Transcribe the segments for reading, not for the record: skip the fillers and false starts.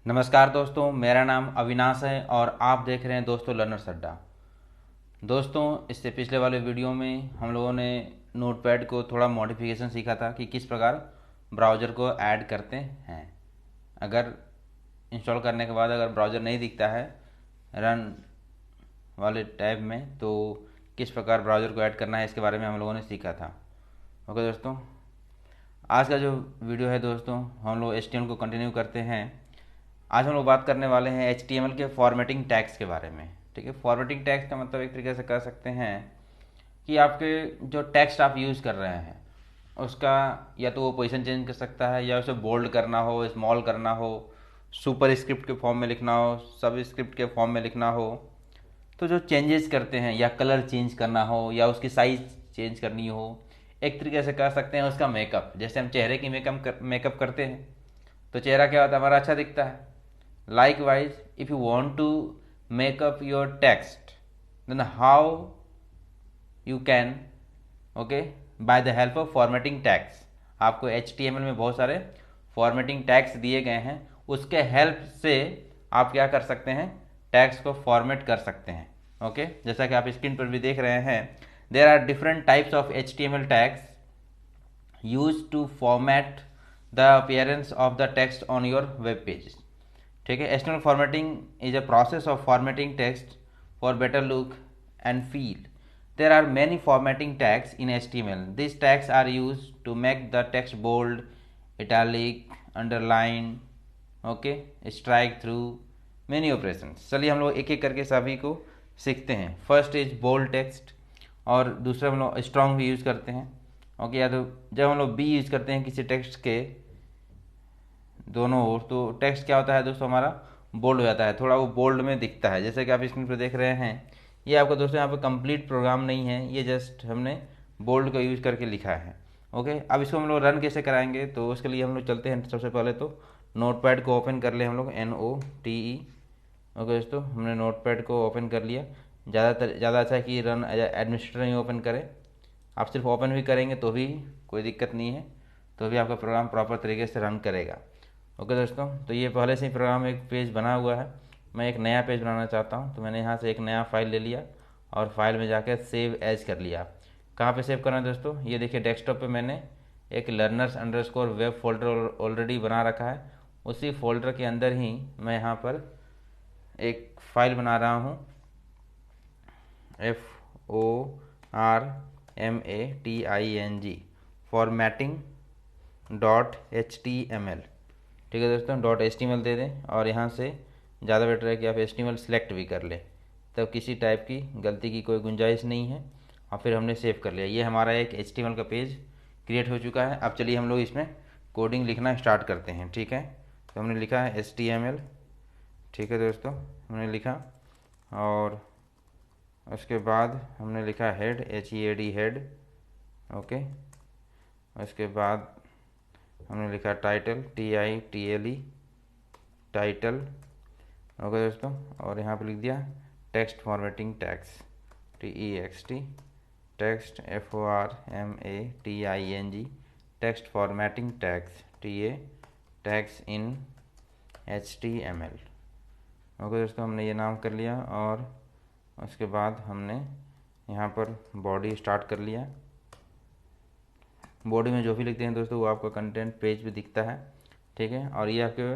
नमस्कार दोस्तों, मेरा नाम अविनाश है और आप देख रहे हैं दोस्तों लर्नर्स अड्डा। दोस्तों, इससे पिछले वाले वीडियो में हम लोगों ने नोटपैड को थोड़ा मॉडिफिकेशन सीखा था कि किस प्रकार ब्राउज़र को ऐड करते हैं। अगर इंस्टॉल करने के बाद अगर ब्राउज़र नहीं दिखता है रन वाले टैब में, तो किस प्रकार ब्राउज़र को ऐड करना है इसके बारे में हम लोगों ने सीखा था। ओके दोस्तों, आज का जो वीडियो है दोस्तों, हम लोग HTML को कंटिन्यू करते हैं। आज हम लोग बात करने वाले हैं HTML के फॉर्मेटिंग टैग्स के बारे में। ठीक है, फॉर्मेटिंग टैग्स का मतलब एक तरीके से कह सकते हैं कि आपके जो टेक्स्ट आप यूज़ कर रहे हैं उसका या तो वो पोजीशन चेंज कर सकता है, या उसे बोल्ड करना हो, स्मॉल करना हो, सुपर स्क्रिप्ट के फॉर्म में लिखना हो, सब स्क्रिप्ट के फॉर्म में लिखना हो। तो जो चेंजेस करते हैं, या कलर चेंज करना हो, या उसकी साइज़ चेंज करनी हो, एक तरीके से कह सकते हैं उसका मेकअप। जैसे हम चेहरे की मेकअप करते हैं तो चेहरा क्या होता है, हमारा अच्छा दिखता है। Likewise, if you want to make up your text, then how you can, okay, by the help of formatting tags। आपको HTML में बहुत सारे formatting tags दिए गए हैं, उसके हेल्प से आप क्या कर सकते हैं, टैग्स को फॉर्मेट कर सकते हैं। ओके, जैसा कि आप स्क्रीन पर भी देख रहे हैं, there are different types of HTML tags used to format the appearance of the text on your web page। ठीक है, HTML formatting is a process of formatting text for better look and feel। There are many formatting tags in HTML। These tags are used to make the text bold, italic, underline, okay, strike through, many operations। चलिए हम लोग एक एक करके सभी को सीखते हैं। फर्स्ट इज बोल्ड टेक्स्ट, और दूसरा हम लोग स्ट्रॉन्ग भी यूज़ करते हैं। ओके, या तो जब हम लोग बी यूज़ करते हैं किसी टेक्स्ट के दोनों ओर, तो टेक्स्ट क्या होता है दोस्तों, हमारा बोल्ड हो जाता है, थोड़ा वो बोल्ड में दिखता है। जैसे कि आप स्क्रीन पर देख रहे हैं, ये आपका दोस्तों यहाँ पे कंप्लीट प्रोग्राम नहीं है, ये जस्ट हमने बोल्ड का यूज़ करके लिखा है। ओके, अब इसको हम लोग रन कैसे कराएंगे, तो उसके लिए हम लोग चलते हैं। सबसे पहले तो नोटपैड को ओपन कर ले हम लोग, NOTE। ओके दोस्तों, हमने नोटपैड को ओपन कर लिया। ज़्यादा अच्छा है कि रन एडमिनिस्ट्रेटर ही ओपन करें। आप सिर्फ ओपन भी करेंगे तो भी कोई दिक्कत नहीं है, तो भी आपका प्रोग्राम प्रॉपर तरीके से रन करेगा। ओके दोस्तों, तो ये पहले से ही प्रोग्राम एक पेज बना हुआ है। मैं एक नया पेज बनाना चाहता हूँ, तो मैंने यहाँ से एक नया फाइल ले लिया और फाइल में जाकर सेव एज कर लिया। कहाँ पे सेव करना है दोस्तों, ये देखिए डेस्कटॉप पे मैंने एक learners_web फोल्डर ऑलरेडी बना रखा है। उसी फोल्डर के अंदर ही मैं यहाँ पर एक फाइल बना रहा हूँ, FORMATING, formatting.html। ठीक है दोस्तों, .html दे दें, और यहाँ से ज़्यादा बेटर है कि आप HTML सेलेक्ट भी कर लें, तब किसी टाइप की गलती की कोई गुंजाइश नहीं है। और फिर हमने सेव कर लिया। ये हमारा एक HTML का पेज क्रिएट हो चुका है। अब चलिए हम लोग इसमें कोडिंग लिखना स्टार्ट करते हैं। ठीक है, तो हमने लिखा है HTML। ठीक है दोस्तों, हमने लिखा, और उसके बाद हमने लिखा हेड, HEAD हेड। ओके, उसके बाद हमने लिखा टाइटल, TITLE टाइटल। ओके दोस्तों, और यहाँ पे लिख दिया text formatting tags, TEXT text, FORMATING text formatting tags, TA tags इन HTML। ओके दोस्तों, हमने ये नाम कर लिया, और उसके बाद हमने यहाँ पर बॉडी स्टार्ट कर लिया। बॉडी में जो भी लिखते हैं दोस्तों वो आपका कंटेंट पेज पे दिखता है। ठीक है, और ये आपके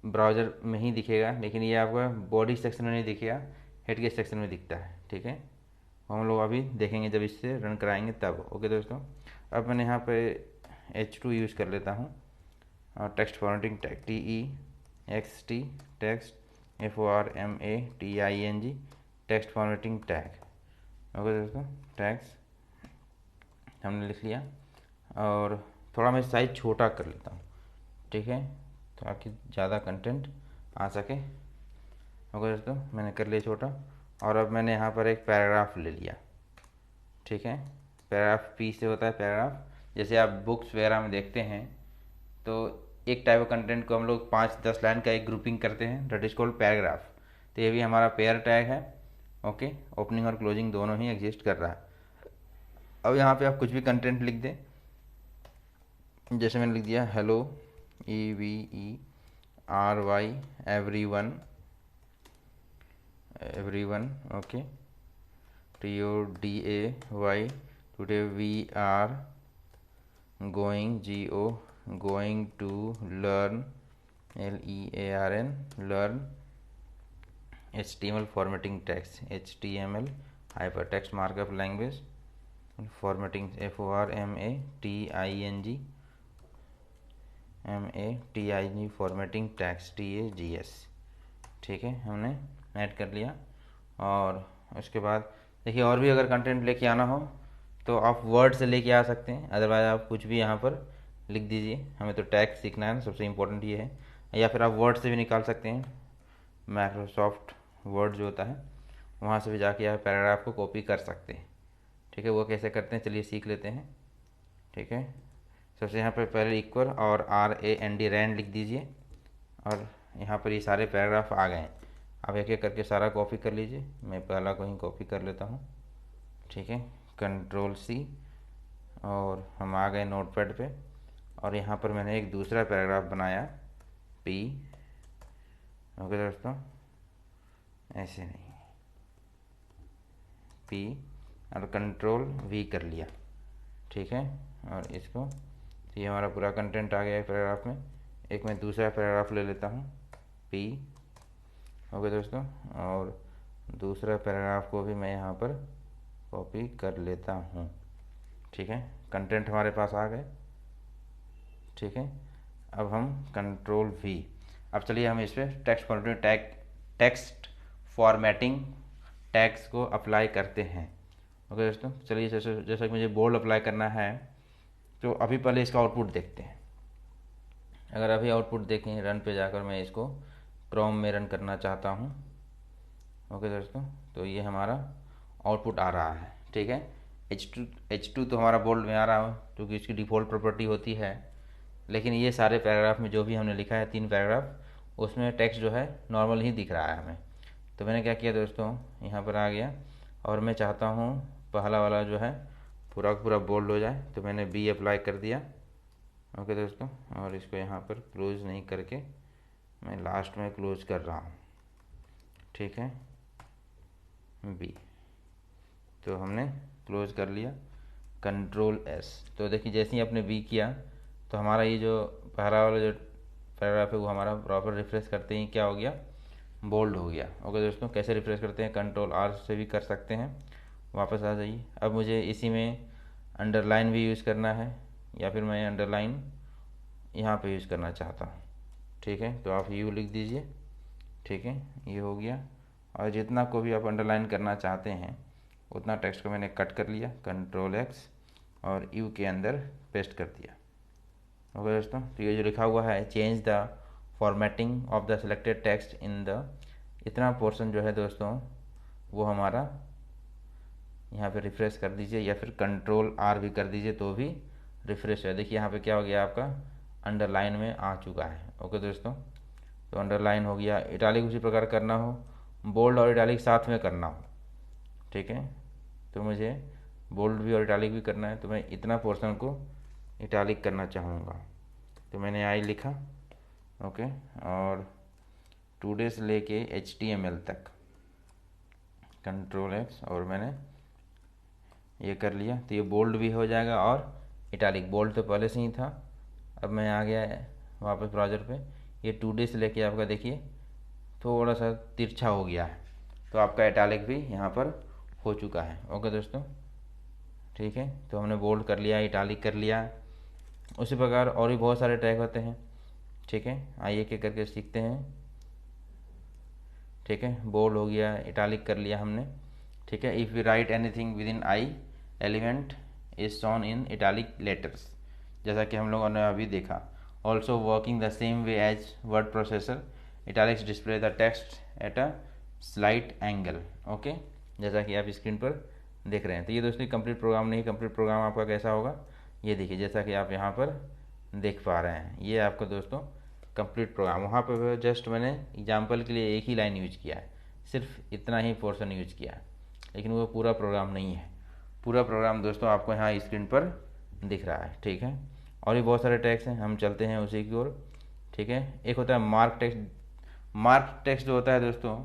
ब्राउज़र में ही दिखेगा, लेकिन ये आपका बॉडी सेक्शन में नहीं दिखेगा, हेड के सेक्शन में दिखता है। ठीक है, हम लोग अभी देखेंगे जब इससे रन कराएंगे तब। ओके दोस्तों, अब मैंने यहाँ पे H2 यूज़ कर लेता हूँ, और text formatting tag, TEXT text, FORMATING text formatting tag. Okay दोस्तों, टैग्स हमने लिख लिया, और थोड़ा मैं साइज़ छोटा कर लेता हूँ। ठीक है, ताकि ज़्यादा कंटेंट आ सके। ओके दोस्तों, मैंने कर लिया छोटा, और अब मैंने यहाँ पर एक पैराग्राफ ले लिया। ठीक है, पैराग्राफ P से होता है पैराग्राफ। जैसे आप बुक्स वगैरह में देखते हैं, तो एक टाइप ऑफ कंटेंट को हम लोग 5-10 लाइन का एक ग्रुपिंग करते हैं, दैट इज कॉल्ड पैराग्राफ। तो ये भी हमारा पेयर टैग है। ओके, ओपनिंग और क्लोजिंग दोनों ही एग्जिस्ट कर रहा है। अब यहाँ पे आप कुछ भी कंटेंट लिख दें, जैसे मैंने लिख दिया hello, EVE RY everyone, okay. TODAY, today we are going to learn learn HTML formatting text, HTML hypertext markup language formatting, formatting formatting text TAGS। ठीक है, हमने ऐड कर लिया। और उसके बाद देखिए, और भी अगर कंटेंट लेके आना हो तो आप वर्ड से लेके आ सकते हैं, अदरवाइज आप कुछ भी यहाँ पर लिख दीजिए। हमें तो टैग सीखना है ना, सबसे इम्पोर्टेंट ये है। या फिर आप वर्ड से भी निकाल सकते हैं, माइक्रोसॉफ्ट वर्ड जो होता है वहाँ से भी जाके आप पैराग्राफ को कॉपी कर सकते हैं। ठीक है, वो कैसे करते हैं चलिए सीख लेते हैं। ठीक है, सबसे यहाँ पर पहले इक्वल और RAND रैंड लिख दीजिए, और यहाँ पर ये सारे पैराग्राफ आ गए हैं। आप एक एक करके सारा कॉपी कर लीजिए। मैं पहला को ही कॉपी कर लेता हूँ। ठीक है, Ctrl+C, और हम आ गए नोटपैड पे, और यहाँ पर मैंने एक दूसरा पैराग्राफ बनाया P। ओके दोस्तों, ऐसे नहीं, P और Ctrl+V कर लिया। ठीक है, और इसको, तो ये हमारा पूरा कंटेंट आ गया है पैराग्राफ में। एक मैं दूसरा पैराग्राफ ले लेता हूँ P। ओके दोस्तों, और दूसरा पैराग्राफ को भी मैं यहाँ पर कॉपी कर लेता हूँ। ठीक है, कंटेंट हमारे पास आ गए। ठीक है, अब हम Ctrl+V। अब चलिए हम इस पर टेक्स्ट फॉर्मेटिंग टैग्स को अप्लाई करते हैं। ओके दोस्तों, चलिए जैसा कि मुझे बोल्ड अप्लाई करना है, तो अभी पहले इसका आउटपुट देखते हैं। अगर अभी आउटपुट देखें, रन पे जाकर मैं इसको क्रोम में रन करना चाहता हूँ। ओके दोस्तों, तो ये हमारा आउटपुट आ रहा है। ठीक है, H2 तो हमारा बोल्ड में आ रहा है क्योंकि इसकी डिफ़ॉल्ट प्रॉपर्टी होती है। लेकिन ये सारे पैराग्राफ में जो भी हमने लिखा है 3 पैराग्राफ, उसमें टेक्स्ट जो है नॉर्मल ही दिख रहा है हमें। तो मैंने क्या किया दोस्तों, यहाँ पर आ गया, और मैं चाहता हूँ पहला वाला जो है पूरा पूरा बोल्ड हो जाए, तो मैंने B अप्लाई कर दिया। ओके दोस्तों, और इसको यहाँ पर क्लोज नहीं करके मैं लास्ट में क्लोज कर रहा हूँ। ठीक है, B, तो हमने क्लोज कर लिया। Ctrl+S, तो देखिए जैसे ही आपने B किया तो हमारा ये जो पहला वाला जो पैराग्राफ है वो हमारा प्रॉपर रिफ्रेश करते ही क्या हो गया, बोल्ड हो गया। ओके दोस्तों, कैसे रिफ्रेश करते हैं, Ctrl+R से भी कर सकते हैं। वापस आ जाइए। अब मुझे इसी में अंडरलाइन भी यूज़ करना है, या फिर मैं अंडरलाइन यहाँ पे यूज़ करना चाहता हूँ। ठीक है, तो आप U लिख दीजिए। ठीक है, ये हो गया। और जितना को भी आप अंडरलाइन करना चाहते हैं उतना टेक्स्ट को मैंने कट कर लिया, Ctrl+X, और U के अंदर पेस्ट कर दिया। ओके दोस्तों, तो ये जो लिखा हुआ है change the formatting of the selected text in the, इतना पोर्शन जो है दोस्तों वो हमारा यहाँ पे रिफ्रेश कर दीजिए, या फिर Ctrl+R भी कर दीजिए तो भी रिफ्रेश है। देखिए यहाँ पे क्या हो गया, आपका अंडरलाइन में आ चुका है। ओके दोस्तों, तो अंडरलाइन हो गया। इटालिक उसी प्रकार करना हो, बोल्ड और इटालिक साथ में करना हो। ठीक है, तो मुझे बोल्ड भी और इटालिक भी करना है, तो मैं इतना पोर्शन को इटालिक करना चाहूँगा, तो मैंने आई लिखा। ओके, और टुडे से लेके HTML तक Ctrl+X, और मैंने ये कर लिया, तो ये बोल्ड भी हो जाएगा और इटालिक। बोल्ड तो पहले से ही था। अब मैं आ गया वापस ब्राउज़र पे, ये टुडे से लेके आपका देखिए थोड़ा सा तिरछा हो गया है, तो आपका इटालिक भी यहाँ पर हो चुका है। ओके दोस्तों, ठीक है, तो हमने बोल्ड कर लिया, इटालिक कर लिया। उसी प्रकार और भी बहुत सारे टैग होते हैं। ठीक है, आइए एक एक करके सीखते हैं। ठीक है, बोल्ड हो गया, इटालिक कर लिया हमने। ठीक है, if we write anything within I element is shown in italic letters, जैसा कि हम लोगों ने अभी देखा। Also working the same way as word processor, italics display the text at a slight angle. Okay, जैसा कि आप स्क्रीन पर देख रहे हैं। तो ये दोस्तों कंप्लीट प्रोग्राम नहीं, कंप्लीट प्रोग्राम आपका कैसा होगा ये देखिए, जैसा कि आप यहाँ पर देख पा रहे हैं। ये आपका दोस्तों कंप्लीट प्रोग्राम, वहाँ पर जस्ट मैंने एग्जाम्पल के लिए एक ही लाइन यूज किया है, सिर्फ इतना ही पोर्शन यूज किया है, लेकिन वो पूरा प्रोग्राम नहीं है। पूरा प्रोग्राम दोस्तों आपको यहाँ स्क्रीन पर दिख रहा है। ठीक है, और भी बहुत सारे टैग्स हैं, हम चलते हैं उसी की ओर। ठीक है। एक होता है मार्क टेक्स्ट। मार्क टेक्स्ट जो होता है दोस्तों,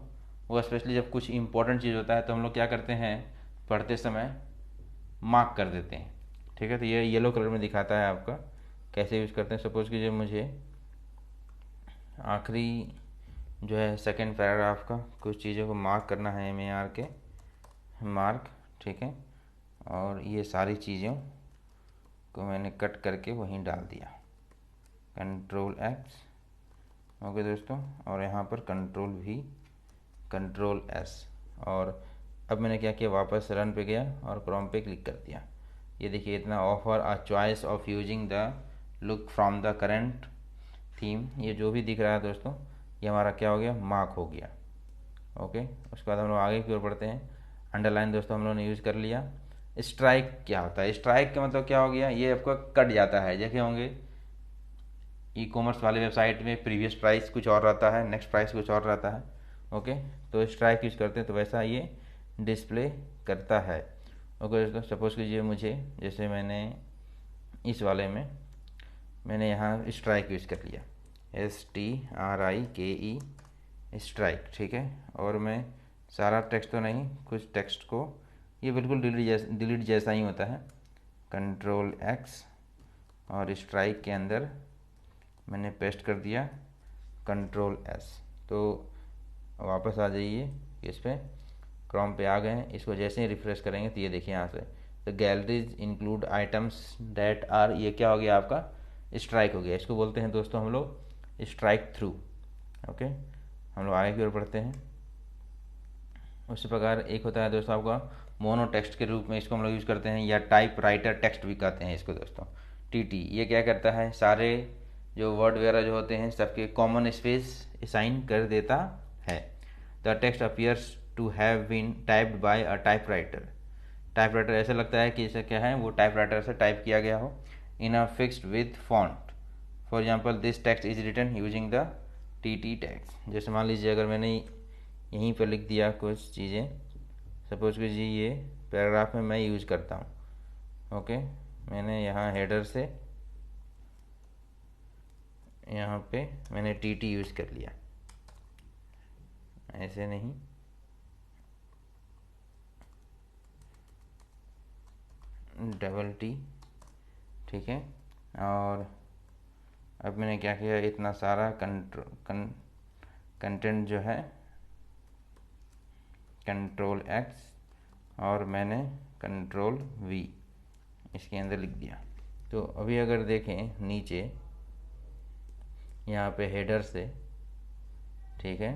वो स्पेशली जब कुछ इंपॉर्टेंट चीज़ होता है तो हम लोग क्या करते हैं, पढ़ते समय मार्क कर देते हैं, ठीक है। तो ये येलो कलर में दिखाता है आपका कैसे यूज़ करते हैं। सपोज़ कीजिए मुझे आखिरी जो है सेकंड पैराग्राफ का कुछ चीज़ों को मार्क करना है, MAR के मार्क, ठीक है। और ये सारी चीज़ों को मैंने कट करके वहीं डाल दिया, Ctrl+X, ओके दोस्तों। और यहाँ पर Ctrl+V, Ctrl+S। और अब मैंने क्या किया, वापस रन पे गया और क्रोम पे क्लिक कर दिया। ये देखिए इतना, offer a choice of using the look from the current theme, ये जो भी दिख रहा है दोस्तों, ये हमारा क्या हो गया, मार्क हो गया, ओके। उसके बाद हम लोग आगे की ओर बढ़ते हैं। अंडरलाइन दोस्तों हम लोगों ने यूज़ कर लिया। स्ट्राइक क्या होता है, स्ट्राइक का मतलब क्या हो गया, ये आपका कट जाता है। देखे होंगे ई कॉमर्स वाले वेबसाइट में प्रीवियस प्राइस कुछ और रहता है, नेक्स्ट प्राइस कुछ और रहता है, ओके। तो स्ट्राइक यूज़ करते हैं तो वैसा ये डिस्प्ले करता है, ओके दोस्तों। सपोज़ कीजिए मुझे, जैसे मैंने इस वाले में मैंने यहाँ स्ट्राइक यूज़ कर लिया, STRIKE, स्ट्राइक, ठीक है। और मैं सारा टेक्स्ट तो नहीं, कुछ टेक्स्ट को, ये बिल्कुल डिलीट जैसा ही होता है, Ctrl+X और स्ट्राइक के अंदर मैंने पेस्ट कर दिया Ctrl+S। तो वापस आ जाइए इस पर, क्रोम पे आ गए हैं। इसको जैसे ही रिफ्रेश करेंगे तो ये देखिए यहाँ से, तो galleries include items that are, ये क्या हो गया आपका, स्ट्राइक हो गया। इसको बोलते हैं दोस्तों हम लोग स्ट्राइक थ्रू, ओके। हम लोग आगे की ओर बढ़ते हैं। उसी प्रकार एक होता है दोस्तों आपका मोनो टेक्स्ट के रूप में, इसको हम लोग यूज़ करते हैं, या टाइप राइटर टेक्स्ट भी कहते हैं इसको दोस्तों, TT। ये क्या करता है, सारे जो वर्ड वगैरह जो होते हैं सबके कॉमन स्पेस असाइन कर देता है। The text appears to have been typed by a typewriter. Typewriter ऐसा लगता है कि इसे क्या है, वो टाइपराइटर से टाइप किया गया हो, in a fixed width font. For example this text is written using the TT tags. जैसे मान लीजिए अगर मैंने यहीं पर लिख दिया कुछ चीज़ें, सपोज कीजिए ये पैराग्राफ में मैं यूज़ करता हूँ, ओके। मैंने यहाँ हेडर से यहाँ पे मैंने TT यूज़ कर लिया, ऐसे नहीं, T, ठीक है। और अब मैंने क्या किया, इतना सारा कंटेंट जो है Ctrl+X और मैंने Ctrl+V इसके अंदर लिख दिया। तो अभी अगर देखें नीचे यहाँ पे हेडर से, ठीक है,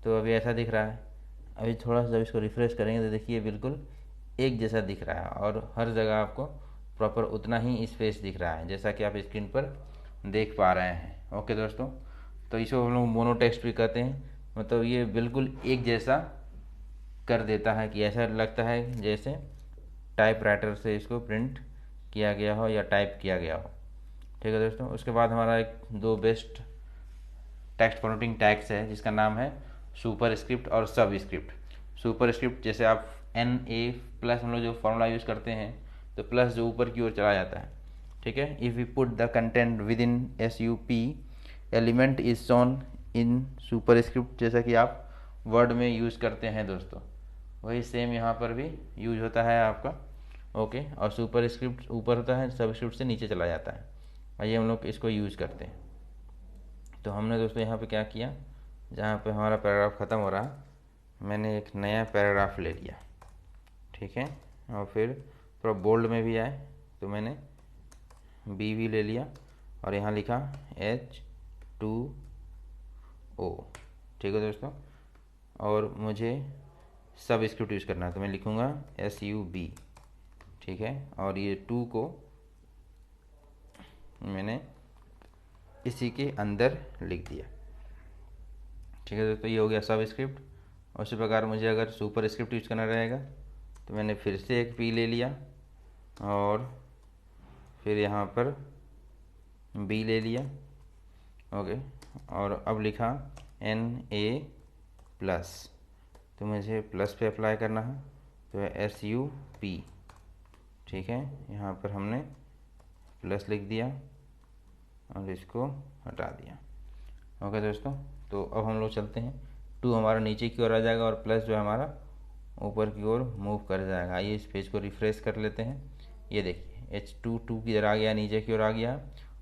तो अभी ऐसा दिख रहा है। अभी थोड़ा सा जब इसको रिफ्रेश करेंगे तो देखिए बिल्कुल एक जैसा दिख रहा है, और हर जगह आपको प्रॉपर उतना ही स्पेस दिख रहा है, जैसा कि आप स्क्रीन पर देख पा रहे हैं, ओके दोस्तों। तो इसको हम लोग मोनो टेक्स्ट भी कहते हैं, मतलब ये बिल्कुल एक जैसा कर देता है कि ऐसा लगता है जैसे टाइपराइटर से इसको प्रिंट किया गया हो या टाइप किया गया हो, ठीक है दोस्तों। उसके बाद हमारा एक दो बेस्ट टेक्स्ट फॉर्मेटिंग टैग्स है, जिसका नाम है सुपर स्क्रिप्ट और सब स्क्रिप्ट। सुपर स्क्रिप्ट जैसे आप NA+ हम लोग जो फॉर्मूला यूज़ करते हैं, तो प्लस जो ऊपर की ओर चला जाता है, ठीक है। If you put the content with in SUP element is shown in super script, जैसा कि आप वर्ड में यूज़ करते हैं दोस्तों, वही सेम यहाँ पर भी यूज होता है आपका, ओके। और सुपर स्क्रिप्ट ऊपर होता है, सब स्क्रिप्ट से नीचे चला जाता है। आइए हम लोग इसको यूज़ करते हैं। तो हमने दोस्तों यहाँ पे क्या किया, जहाँ पे हमारा पैराग्राफ ख़त्म हो रहा, मैंने एक नया पैराग्राफ ले लिया, ठीक है। और फिर थोड़ा बोल्ड में भी आए तो मैंने BV ले लिया और यहाँ लिखा H2O, ठीक है दोस्तों। और मुझे सब स्क्रिप्ट यूज़ करना है तो मैं लिखूँगा SUB, ठीक है। और ये 2 को मैंने इसी के अंदर लिख दिया, ठीक है दोस्तों। ये हो गया सब स्क्रिप्ट। उसी प्रकार मुझे अगर सुपर स्क्रिप्ट यूज़ करना रहेगा तो मैंने फिर से एक P ले लिया और फिर यहाँ पर B ले लिया, ओके। और अब लिखा NA+, तो मुझे प्लस पे अप्लाई करना है, तो है SUP, ठीक है। यहाँ पर हमने प्लस लिख दिया और इसको हटा दिया। ओके दोस्तों, तो अब हम लोग चलते हैं, 2 हमारा नीचे की ओर आ जाएगा और प्लस जो है हमारा ऊपर की ओर मूव कर जाएगा। आइए इस पेज को रिफ्रेश कर लेते हैं। ये देखिए H2 की इधर आ गया, नीचे की ओर आ गया,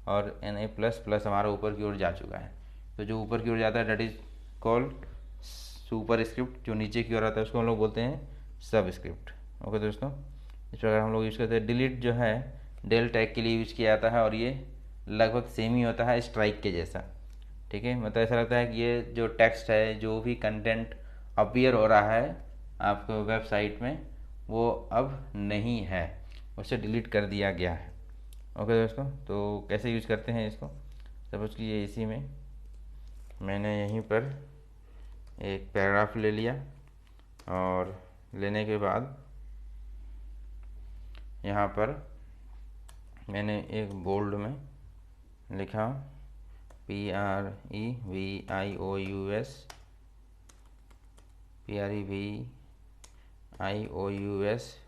और Na प्लस प्लस हमारा ऊपर की ओर जा चुका है। तो जो ऊपर की ओर जाता है that is called superscript, जो नीचे की ओर आता है उसको हम लोग बोलते हैं सब स्क्रिप्ट। ओके दोस्तों, इस प्रकार हम लोग यूज़ करते हैं। डिलीट जो है डेल टैग के लिए यूज़ किया जाता है, और ये लगभग सेम ही होता है स्ट्राइक के जैसा। ठीक है, मतलब ऐसा लगता है कि ये जो टेक्स्ट है, जो भी कंटेंट अपीयर हो रहा है आपको वेबसाइट में, वो अब नहीं है, उसे डिलीट कर दिया गया है। ओके दोस्तों, तो कैसे यूज़ करते हैं इसको, सपोज कि ये इसी में मैंने यहीं पर एक पैराग्राफ ले लिया, और लेने के बाद यहाँ पर मैंने एक बोल्ड में लिखा PREVIOUS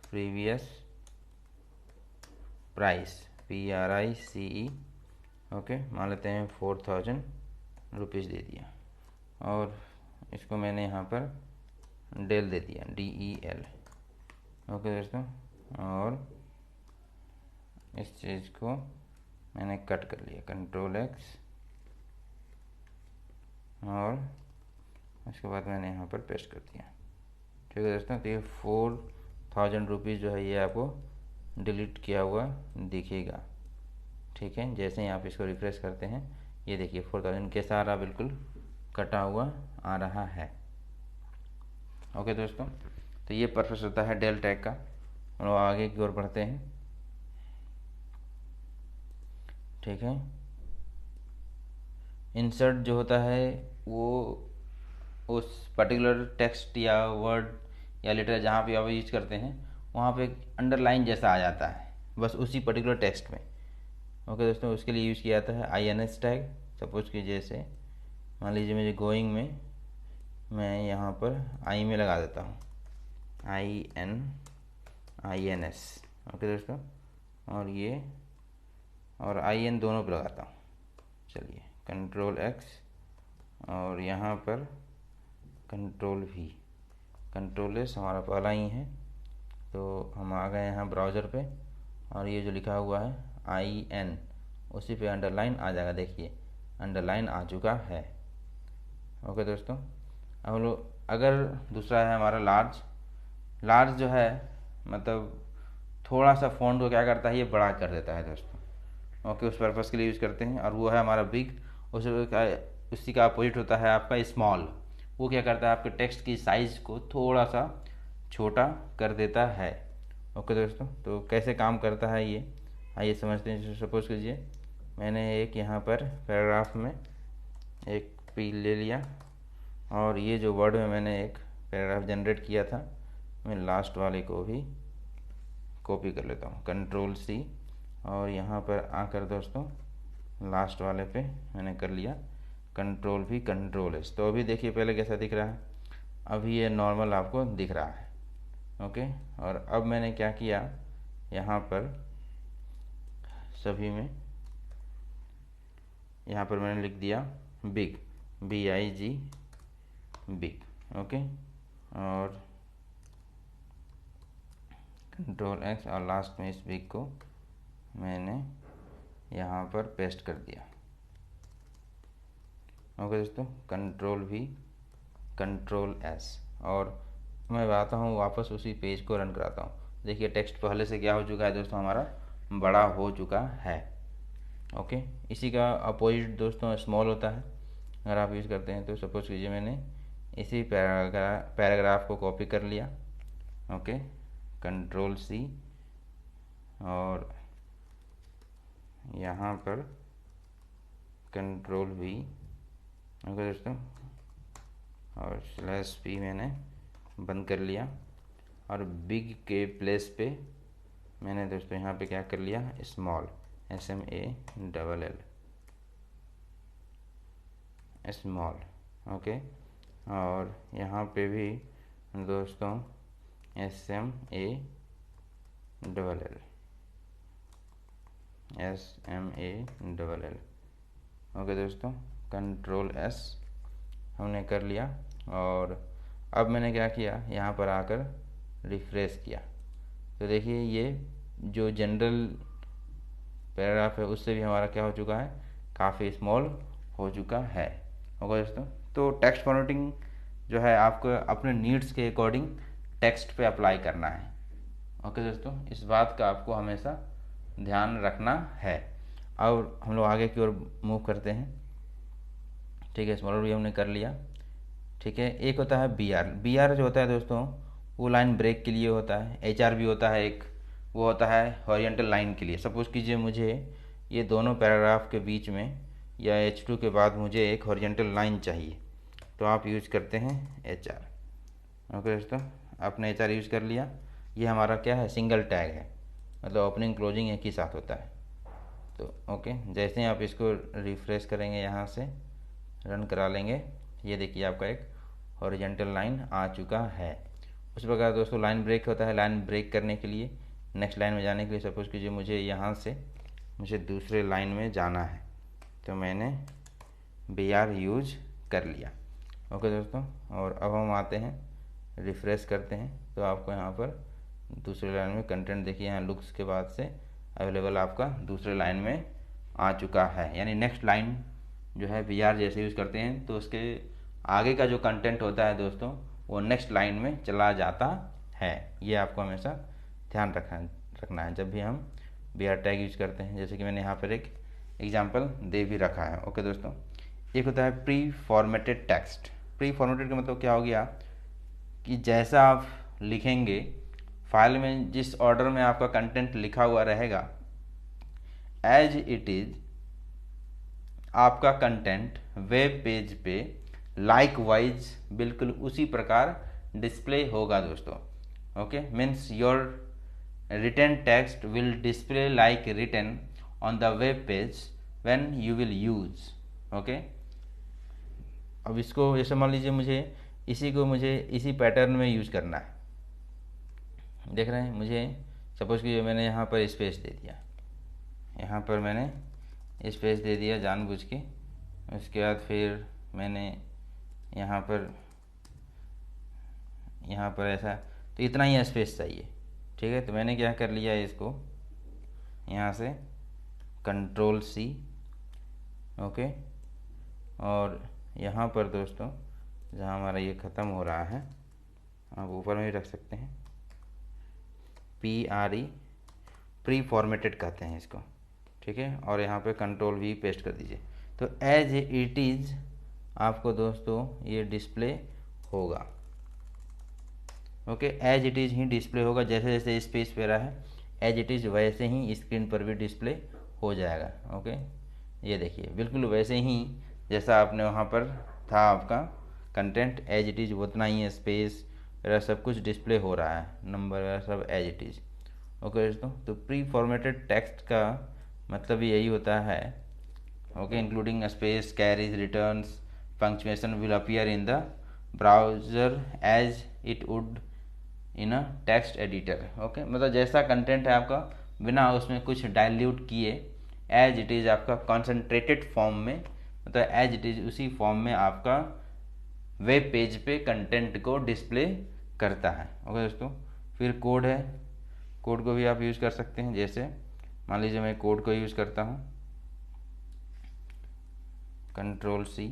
previous price PRICE। Okay, मान लेते हैं 4000 रुपीज़ दे दिया, और इसको मैंने यहाँ पर डेल दे दिया, DEL। ओके दोस्तों, और इस चीज़ को मैंने कट कर लिया, Ctrl+X, और उसके बाद मैंने यहाँ पर पेस्ट कर दिया। ठीक है दोस्तों, तो ये 4000 रुपीज़ जो है ये आपको डिलीट किया हुआ दिखेगा। ठीक है, जैसे ही आप इसको रिफ्रेश करते हैं, ये देखिए 4000 कैसा आ रहा, बिल्कुल कटा हुआ आ रहा है। ओके दोस्तों, तो ये पर्पस होता है डेल टैग का। हम लोग आगे की ओर बढ़ते हैं। ठीक है, इंसर्ट जो होता है वो उस पर्टिकुलर टेक्स्ट या वर्ड या लेटर जहाँ पे आप यूज करते हैं, वहाँ पे एक अंडरलाइन जैसा आ जाता है, बस उसी पर्टिकुलर टेक्स्ट में। ओके दोस्तों, उसके लिए यूज़ किया जाता है INS टैग। सपोज कि जैसे मान लीजिए मुझे गोइंग में मैं यहाँ पर आई में लगा देता हूँ, INS। ओके दोस्तों, और ये और IN दोनों पर लगाता हूँ। चलिए Ctrl+X, और यहाँ पर Ctrl+V, Ctrl+S हमारा पहला ही है, तो हम आ गए यहाँ ब्राउज़र पे, और ये जो लिखा हुआ है IN, उसी पे अंडरलाइन आ जाएगा। देखिए अंडरलाइन आ चुका है। ओके दोस्तों, अब लोग अगर दूसरा है हमारा लार्ज जो है, मतलब थोड़ा सा फ़ॉन्ट को क्या करता है, ये बड़ा कर देता है दोस्तों। ओके, उस पर्पज़ के लिए यूज़ करते हैं। और वो है हमारा बिग, उसी का अपोजिट होता है आपका स्मॉल। वो क्या करता है, आपके टेक्स्ट की साइज़ को थोड़ा सा छोटा कर देता है। ओके दोस्तों, तो कैसे काम करता है ये आइए समझते हैं। सपोज कीजिए मैंने एक यहाँ पर पैराग्राफ में एक पी ले लिया, और ये जो वर्ड में मैंने एक पैराग्राफ जनरेट किया था, मैं लास्ट वाले को भी कॉपी कर लेता हूँ, Ctrl+C, और यहाँ पर आकर दोस्तों लास्ट वाले पे मैंने कर लिया Ctrl+V Ctrl+S। तो अभी देखिए पहले कैसा दिख रहा है, अभी ये नॉर्मल आपको दिख रहा है। ओके, और अब मैंने क्या किया, यहाँ पर सभी में यहाँ पर मैंने लिख दिया बिग, BIG बिग। ओके, और Ctrl+X, और लास्ट में इस बिग को मैंने यहाँ पर पेस्ट कर दिया। ओके दोस्तों, Ctrl+V Ctrl+S, और मैं आता हूँ वापस उसी पेज को रन कराता हूँ। देखिए टेक्स्ट पहले से क्या हो चुका है दोस्तों, हमारा बड़ा हो चुका है। ओके, इसी का अपोजिट दोस्तों स्मॉल होता है। अगर आप यूज़ करते हैं तो सपोज कीजिए मैंने इसी पैराग्राफ को कॉपी कर लिया। ओके, Ctrl+C, और यहाँ पर Ctrl+V। ओके दोस्तों, और /P मैंने बंद कर लिया, और बिग के प्लेस पे मैंने दोस्तों यहाँ पे क्या कर लिया, स्मॉल, SMALL स्मॉल। ओके, और यहाँ पे भी दोस्तों SMALL ओके दोस्तों, कंट्रोल एस हमने कर लिया। और अब मैंने क्या किया, यहाँ पर आकर रिफ्रेश किया तो देखिए ये जो जनरल पैराग्राफ है उससे भी हमारा क्या हो चुका है, काफ़ी स्मॉल हो चुका है। ओके दोस्तों, तो टेक्स्ट फॉर्मेटिंग जो है आपको अपने नीड्स के अकॉर्डिंग टेक्स्ट पे अप्लाई करना है। ओके दोस्तों, इस बात का आपको हमेशा ध्यान रखना है। और हम लोग आगे की ओर मूव करते हैं। ठीक है, स्मॉलर भी हमने कर लिया। ठीक है, एक होता है बी आर जो होता है दोस्तों वो लाइन ब्रेक के लिए होता है। एच आर भी होता है एक, वो होता है हॉरिजॉन्टल लाइन के लिए। सपोज़ कीजिए मुझे ये दोनों पैराग्राफ के बीच में या H2 के बाद मुझे एक हॉरिजॉन्टल लाइन चाहिए तो आप यूज करते हैं एच आर। ओके दोस्तों, आपने एच आर यूज़ कर लिया। ये हमारा क्या है, सिंगल टैग है, मतलब ओपनिंग क्लोजिंग एक ही साथ होता है। तो ओके, जैसे ही आप इसको रिफ्रेश करेंगे, यहाँ से रन करा लेंगे, ये देखिए आपका एक हॉरिजॉन्टल लाइन आ चुका है। उस प्रकार दोस्तों लाइन ब्रेक होता है। लाइन ब्रेक करने के लिए, नेक्स्ट लाइन में जाने के लिए, सपोज़ कीजिए मुझे यहाँ से मुझे दूसरे लाइन में जाना है तो मैंने बी आर यूज कर लिया। ओके दोस्तों, और अब हम आते हैं, रिफ़्रेश करते हैं तो आपको यहाँ पर दूसरे लाइन में कंटेंट देखिए, यहाँ लुक्स के बाद से अवेलेबल आपका दूसरे लाइन में आ चुका है। यानी नेक्स्ट लाइन जो है बी आर जैसे यूज़ करते हैं तो उसके आगे का जो कंटेंट होता है दोस्तों वो नेक्स्ट लाइन में चला जाता है। ये आपको हमेशा ध्यान रखना है जब भी हम बी आर टैग यूज करते हैं। जैसे कि मैंने यहाँ पर एक एग्जाम्पल दे भी रखा है। ओके दोस्तों, एक होता है pre formatted text. Pre formatted का मतलब क्या हो गया कि जैसा आप लिखेंगे फाइल में, जिस ऑर्डर में आपका कंटेंट लिखा हुआ रहेगा, एज इट इज आपका कंटेंट वेब पेज पे लाइकवाइज बिल्कुल उसी प्रकार डिस्प्ले होगा दोस्तों। Okay, means your written text will display like written on the web page when you will use. Okay, अब इसको जैसे मान लीजिए मुझे इसी पैटर्न में यूज करना है। देख रहे हैं, मुझे सपोज कि मैंने यहाँ पर स्पेस दे दिया, यहाँ पर मैंने स्पेस दे दिया जानबूझ के। उसके बाद फिर मैंने यहाँ पर ऐसा, तो इतना ही स्पेस चाहिए। ठीक है, तो मैंने क्या कर लिया है, इसको यहाँ से कंट्रोल सी। ओके, और यहाँ पर दोस्तों जहाँ हमारा ये ख़त्म हो रहा है, आप ऊपर में भी रख सकते हैं, PRE प्री फॉर्मेटेड कहते हैं इसको। ठीक है, और यहाँ पे कंट्रोल V पेस्ट कर दीजिए तो एज इट इज़ आपको दोस्तों ये डिस्प्ले होगा। ओके, एज इट इज़ ही डिस्प्ले होगा। जैसे जैसे स्पेस पे रहा है एज इट इज़ वैसे ही स्क्रीन पर भी डिस्प्ले हो जाएगा। ओके, ये देखिए बिल्कुल वैसे ही जैसा आपने वहाँ पर था, आपका कंटेंट एज इट इज़ उतना ही है, स्पेस वगैरह सब कुछ डिस्प्ले हो रहा है, नंबर वगैरह सब एज इट इज़। ओके दोस्तों, तो प्री फॉर्मेटेड टेक्स्ट का मतलब यही होता है। Okay, including space, carries, returns, punctuation will appear in the browser as it would in a text editor. Okay, मतलब जैसा कंटेंट है आपका, बिना उसमें कुछ डाइल्यूट किए, एज इट इज़ आपका कॉन्सेंट्रेटेड फॉर्म में, मतलब एज इट इज़ उसी फॉर्म में आपका वेब पेज पे कंटेंट को डिस्प्ले करता है। ओके दोस्तों, फिर कोड है, कोड को भी आप यूज़ कर सकते हैं। जैसे मान लीजिए मैं कोड को यूज़ करता हूँ, कंट्रोल सी,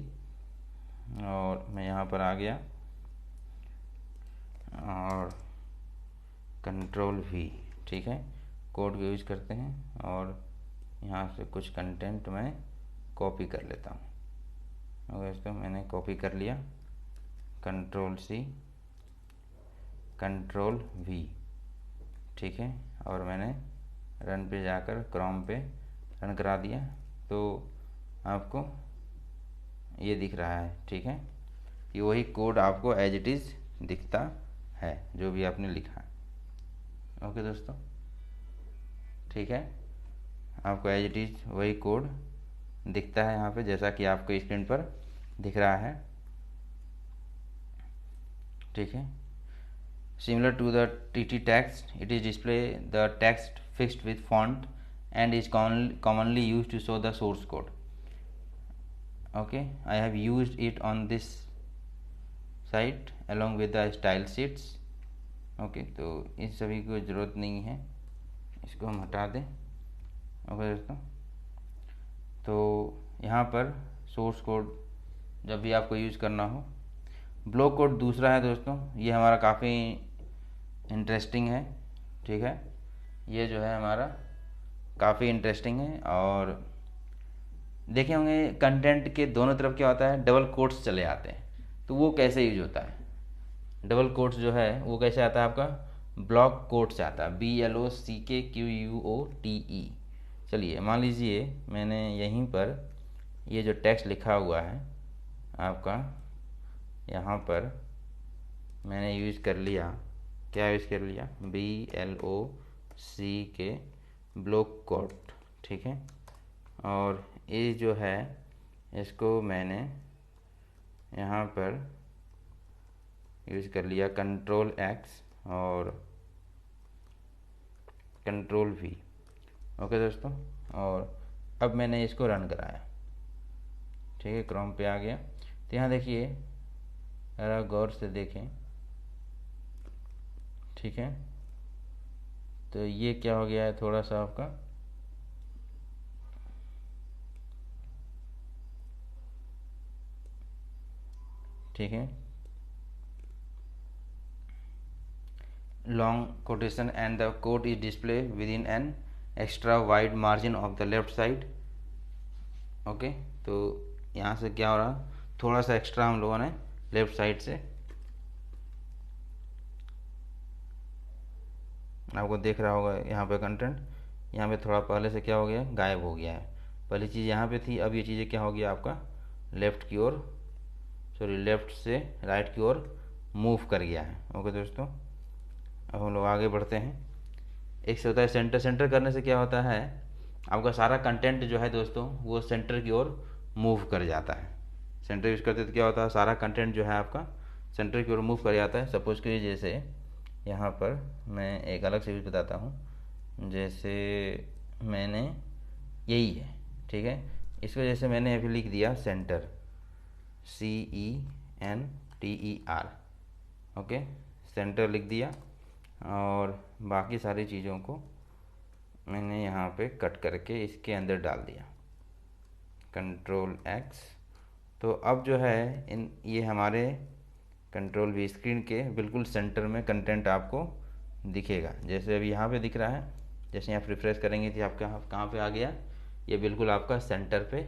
और मैं यहाँ पर आ गया और कंट्रोल V। ठीक है, कोड को यूज़ करते हैं और यहाँ से कुछ कंटेंट मैं कॉपी कर लेता हूँ। ओके दोस्तों, मैंने कॉपी कर लिया, कंट्रोल सी, कंट्रोल V। ठीक है, और मैंने रन पे जाकर क्रोम पे रन करा दिया तो आपको ये दिख रहा है। ठीक है, कि वही कोड आपको एज इट इज़ दिखता है जो भी आपने लिखा है। ओके दोस्तों, ठीक है, आपको एज इट इज़ वही कोड दिखता है यहाँ पे, जैसा कि आपको स्क्रीन पर दिख रहा है। ठीक है, similar to the TT text, it is display the text fixed with font and is commonly used to show the source code। Okay, I have used it on this site along with the style sheets. Okay, तो इन सभी को ज़रूरत नहीं है, इसको हम हटा दें। ओके दोस्तों, तो यहाँ पर सोर्स कोड जब भी आपको यूज़ करना हो। ब्लॉक कोड दूसरा है दोस्तों, ये हमारा काफ़ी इंटरेस्टिंग है। ठीक है, ये जो है हमारा काफ़ी इंटरेस्टिंग है। और देखे होंगे कंटेंट के दोनों तरफ क्या होता है, डबल कोट्स चले आते हैं। तो वो कैसे यूज होता है, डबल कोट्स जो है वो कैसे आता है, आपका ब्लॉक कोट से आता है, BLOCKQUOTE। चलिए मान लीजिए मैंने यहीं पर ये जो टेक्स्ट लिखा हुआ है आपका, यहाँ पर मैंने यूज़ कर लिया, क्या यूज़ कर लिया, BLOCK ब्लॉक कोट। ठीक है, और ये जो है इसको मैंने यहाँ पर यूज़ कर लिया Ctrl+X और Ctrl+V। ओके दोस्तों, और अब मैंने इसको रन कराया। ठीक है, क्रोम पे आ गया। तो यहाँ देखिए, ज़रा गौर से देखें। ठीक है, तो ये क्या हो गया है, थोड़ा सा आपका ठीक है, long quotation and the quote is displayed within an extra wide margin of the left side। Okay, तो यहाँ से क्या हो रहा, थोड़ा सा एक्स्ट्रा हम लोगों ने लेफ्ट साइड से, आपको देख रहा होगा यहाँ पे कंटेंट, यहाँ पे थोड़ा पहले से क्या हो गया, गायब हो गया है। पहली चीज़ यहाँ पे थी, अब ये चीज़ें क्या हो गया आपका लेफ्ट की ओर, सॉरी लेफ्ट से राइट की ओर मूव कर गया है। ओके दोस्तों, अब हम लोग आगे बढ़ते हैं। एक से होता है सेंटर, सेंटर करने से क्या होता है, आपका सारा कंटेंट जो है दोस्तों वो सेंटर की ओर मूव कर जाता है। सेंटर यूज़ करते तो क्या होता है, सारा कंटेंट जो है आपका सेंटर की ओर मूव कर जाता है। सपोज कि जैसे यहाँ पर मैं एक अलग से यूज़ बताता हूँ, जैसे मैंने यही है, ठीक है, इसको जैसे मैंने अभी लिख दिया सेंटर, CENTER। ओके, सेंटर लिख दिया, और बाकी सारी चीज़ों को मैंने यहाँ पे कट करके इसके अंदर डाल दिया, Ctrl+X। तो अब जो है ये हमारे Ctrl+V स्क्रीन के बिल्कुल सेंटर में कंटेंट आपको दिखेगा। जैसे अभी यहाँ पे दिख रहा है, जैसे आप रिफ्रेश करेंगे तो आपका कहाँ पे आ गया, ये बिल्कुल आपका सेंटर पे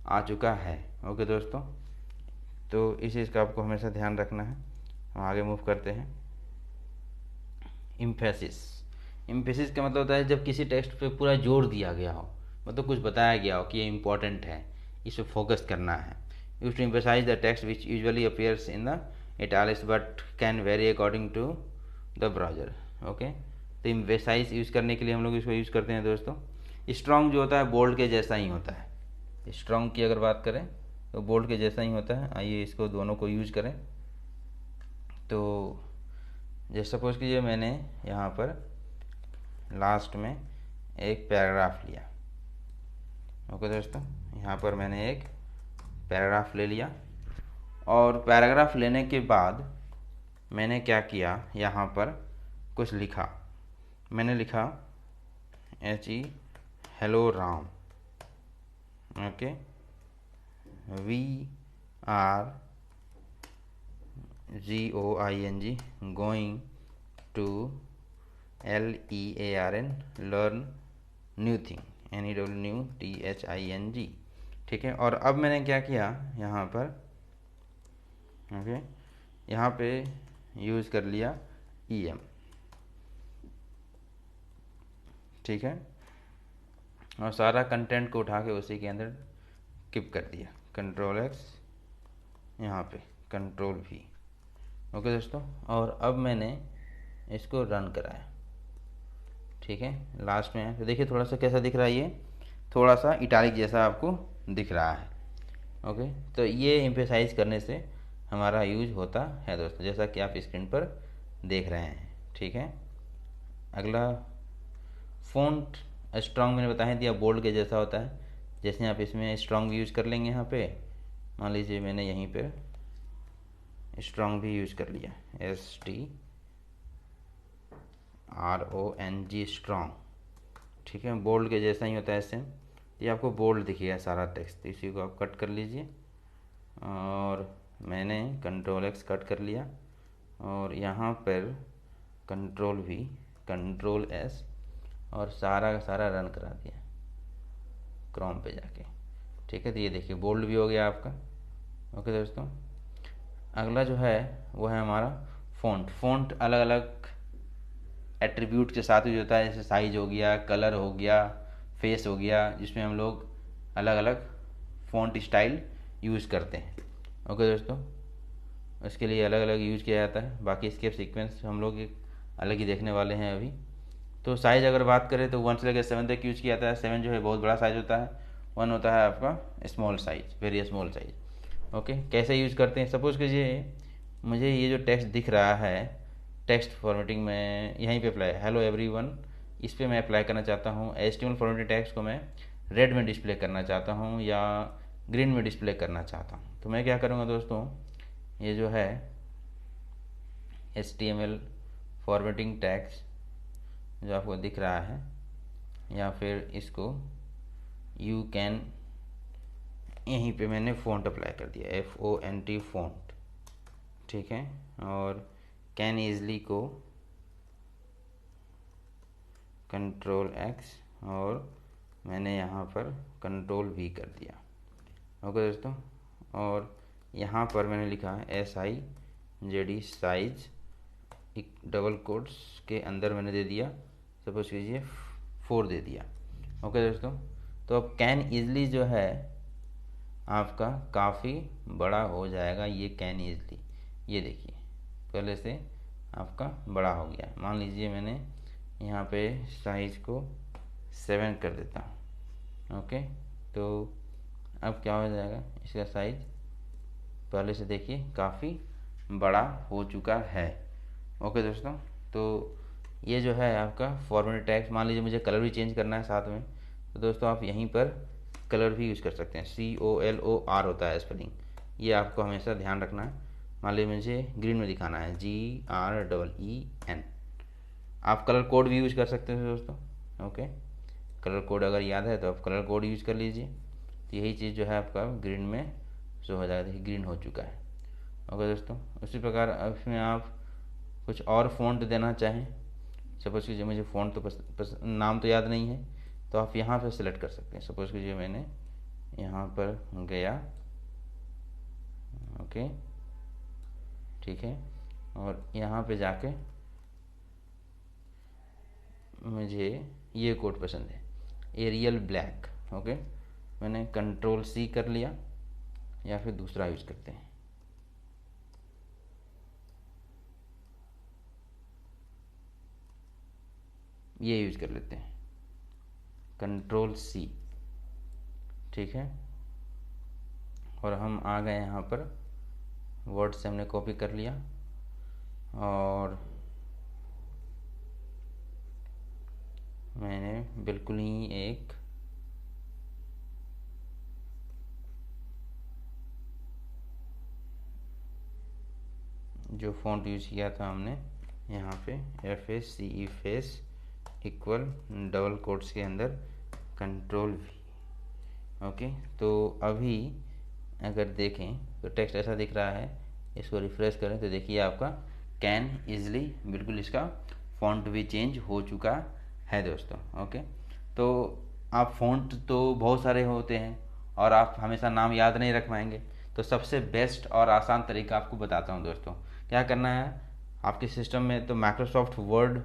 आ चुका है। ओके दोस्तों, तो इस चीज़ का आपको हमेशा ध्यान रखना है। हम आगे मूव करते हैं। इम्फेसिस, इम्फेसिस का मतलब होता है जब किसी टेक्स्ट पे पूरा जोर दिया गया हो, मतलब कुछ बताया गया हो कि ये इंपॉर्टेंट है, इस पर फोकस करना है। Use to emphasize the text which usually appears in the italics but can vary according to the browser. Okay, तो एम्फेसाइज यूज़ करने के लिए हम लोग इसको यूज़ करते हैं दोस्तों। स्ट्रॉन्ग जो होता है बोल्ड के जैसा ही होता है, स्ट्रॉन्ग की अगर बात करें तो बोल्ड के जैसा ही होता है। आइए इसको दोनों को यूज करें। तो जैसे सपोज कीजिए मैंने यहाँ पर लास्ट में एक पैराग्राफ लिया। ओके दोस्तों, यहाँ पर मैंने एक पैराग्राफ ले लिया, और पैराग्राफ लेने के बाद मैंने क्या किया, यहाँ पर कुछ लिखा। मैंने लिखा HE hello Ram. Okay, WRGOING going to LEARN learn new thing, NEWTHING। ठीक है, और अब मैंने क्या किया यहाँ पर, ओके, यहाँ पे यूज़ कर लिया EM। ठीक है, और सारा कंटेंट को उठा के उसी के अंदर कीप कर दिया, Ctrl+X, यहाँ पे Ctrl+V। ओके दोस्तों, और अब मैंने इसको रन कराया। ठीक है, लास्ट में तो देखिए थोड़ा सा कैसा दिख रहा है, ये थोड़ा सा इटालिक जैसा आपको दिख रहा है। ओके, तो ये एम्फेसाइज करने से हमारा यूज होता है दोस्तों, जैसा कि आप स्क्रीन पर देख रहे हैं। ठीक है, अगला फ़ॉन्ट स्ट्रॉन्ग मैंने बताया दिया, बोल्ड के जैसा होता है। जैसे आप इसमें स्ट्रॉन्ग यूज कर लेंगे यहाँ पे, मान लीजिए मैंने यहीं पर स्ट्रॉन्ग भी यूज़ कर लिया, STRONG, स्ट्रॉन्ग। ठीक है, बोल्ड के जैसा ही होता है सेम। ये आपको बोल्ड दिखेगा सारा टेक्स्ट, तो इसी को आप कट कर लीजिए। और मैंने Ctrl+X कट कर लिया और यहाँ पर Ctrl+V, Ctrl+S और सारा का सारा रन करा दिया क्रोम पे जाके। ठीक है, तो ये देखिए बोल्ड भी हो गया आपका। ओके दोस्तों, अगला जो है वो है हमारा फ़ॉन्ट अलग अलग एट्रीब्यूट के साथ यूज होता है, जैसे साइज हो गया, कलर हो गया, फेस हो गया, जिसमें हम लोग अलग अलग फ़ॉन्ट स्टाइल यूज़ करते हैं। ओके दोस्तों, इसके लिए अलग अलग यूज किया जाता है। बाकी इसके सीक्वेंस हम लोग एक अलग ही देखने वाले हैं अभी। तो साइज़ अगर बात करें तो 1 से लेकर 7 तक यूज़ किया जाता है। 7 जो है बहुत बड़ा साइज़ होता है, 1 होता है आपका small size, very small size. Okay, कैसे यूज़ करते हैं, सपोज़ कीजिए मुझे ये जो टेक्स्ट दिख रहा है, टेक्स्ट फॉर्मेटिंग में यहीं पे अप्लाई, हेलो एवरीवन, इस पर मैं अप्लाई करना चाहता हूँ। HTML फॉर्मेटेड टेक्स्ट को मैं रेड में डिस्प्ले करना चाहता हूँ या ग्रीन में डिस्प्ले करना चाहता हूँ। तो मैं क्या करूँगा दोस्तों, ये जो है HTML फॉर्मेटिंग टेक्स्ट जो आपको दिख रहा है, या फिर इसको यू कैन, यहीं पे मैंने फ़ॉन्ट अप्लाई कर दिया, FONT फ़ॉन्ट। ठीक है, और कैन ईजली को Ctrl+X और मैंने यहाँ पर Ctrl+V कर दिया। ओके दोस्तों, और यहाँ पर मैंने लिखा SIZ साइज, एक डबल कोट्स के अंदर मैंने दे दिया, सपोज कीजिए 4 दे दिया। ओके दोस्तों, तो अब कैन ईजली जो है आपका काफ़ी बड़ा हो जाएगा। ये कैन ईजली, ये देखिए पहले से आपका बड़ा हो गया। मान लीजिए मैंने यहाँ पे साइज को 7 कर देता हूँ। ओके, तो अब क्या हो जाएगा, इसका साइज पहले से देखिए काफ़ी बड़ा हो चुका है। ओके दोस्तों, तो ये जो है आपका फॉर्मेट टेक्स्ट। मान लीजिए मुझे कलर भी चेंज करना है साथ में, तो दोस्तों आप यहीं पर कलर भी यूज़ कर सकते हैं। COLOR होता है स्पेलिंग, ये आपको हमेशा ध्यान रखना है। मान लीजिए मुझे ग्रीन में दिखाना है, GREEN। आप कलर कोड भी यूज़ कर सकते हैं दोस्तों। ओके, कलर कोड अगर याद है तो आप कलर कोड यूज़ कर लीजिए। तो यही चीज़ जो है आपका ग्रीन में शो हो जाएगा, देखिए ग्रीन हो चुका है। ओके दोस्तों, उसी प्रकार इसमें आप कुछ और फ़ॉन्ट देना चाहें, सपोज़ कीजिए मुझे फ़ॉन्ट तो नाम तो याद नहीं है, तो आप यहाँ पर सिलेक्ट कर सकते हैं। सपोज़ कीजिए मैंने यहाँ पर गया, ओके ठीक है, और यहाँ पे जाके मुझे ये कोड पसंद है, एरियल ब्लैक। ओके, मैंने Ctrl+C कर लिया, या फिर दूसरा यूज़ करते हैं, ये यूज़ कर लेते हैं, Ctrl+C। ठीक है, और हम आ गए यहाँ पर, वर्ड से हमने कॉपी कर लिया और मैंने बिल्कुल ही एक जो फ़ॉन्ट यूज़ किया था हमने यहाँ पे FACE face equal double quotes के अंदर Ctrl+V। ओके, तो अभी अगर देखें तो टेक्स्ट ऐसा दिख रहा है। इसको रिफ्रेश करें तो देखिए आपका कैन ईजली, बिल्कुल इसका फ़ॉन्ट भी चेंज हो चुका है दोस्तों। ओके, तो आप फ़ॉन्ट तो बहुत सारे होते हैं और आप हमेशा नाम याद नहीं रख पाएंगे, तो सबसे बेस्ट और आसान तरीका आपको बताता हूँ दोस्तों। क्या करना है, आपके सिस्टम में तो माइक्रोसॉफ्ट वर्ड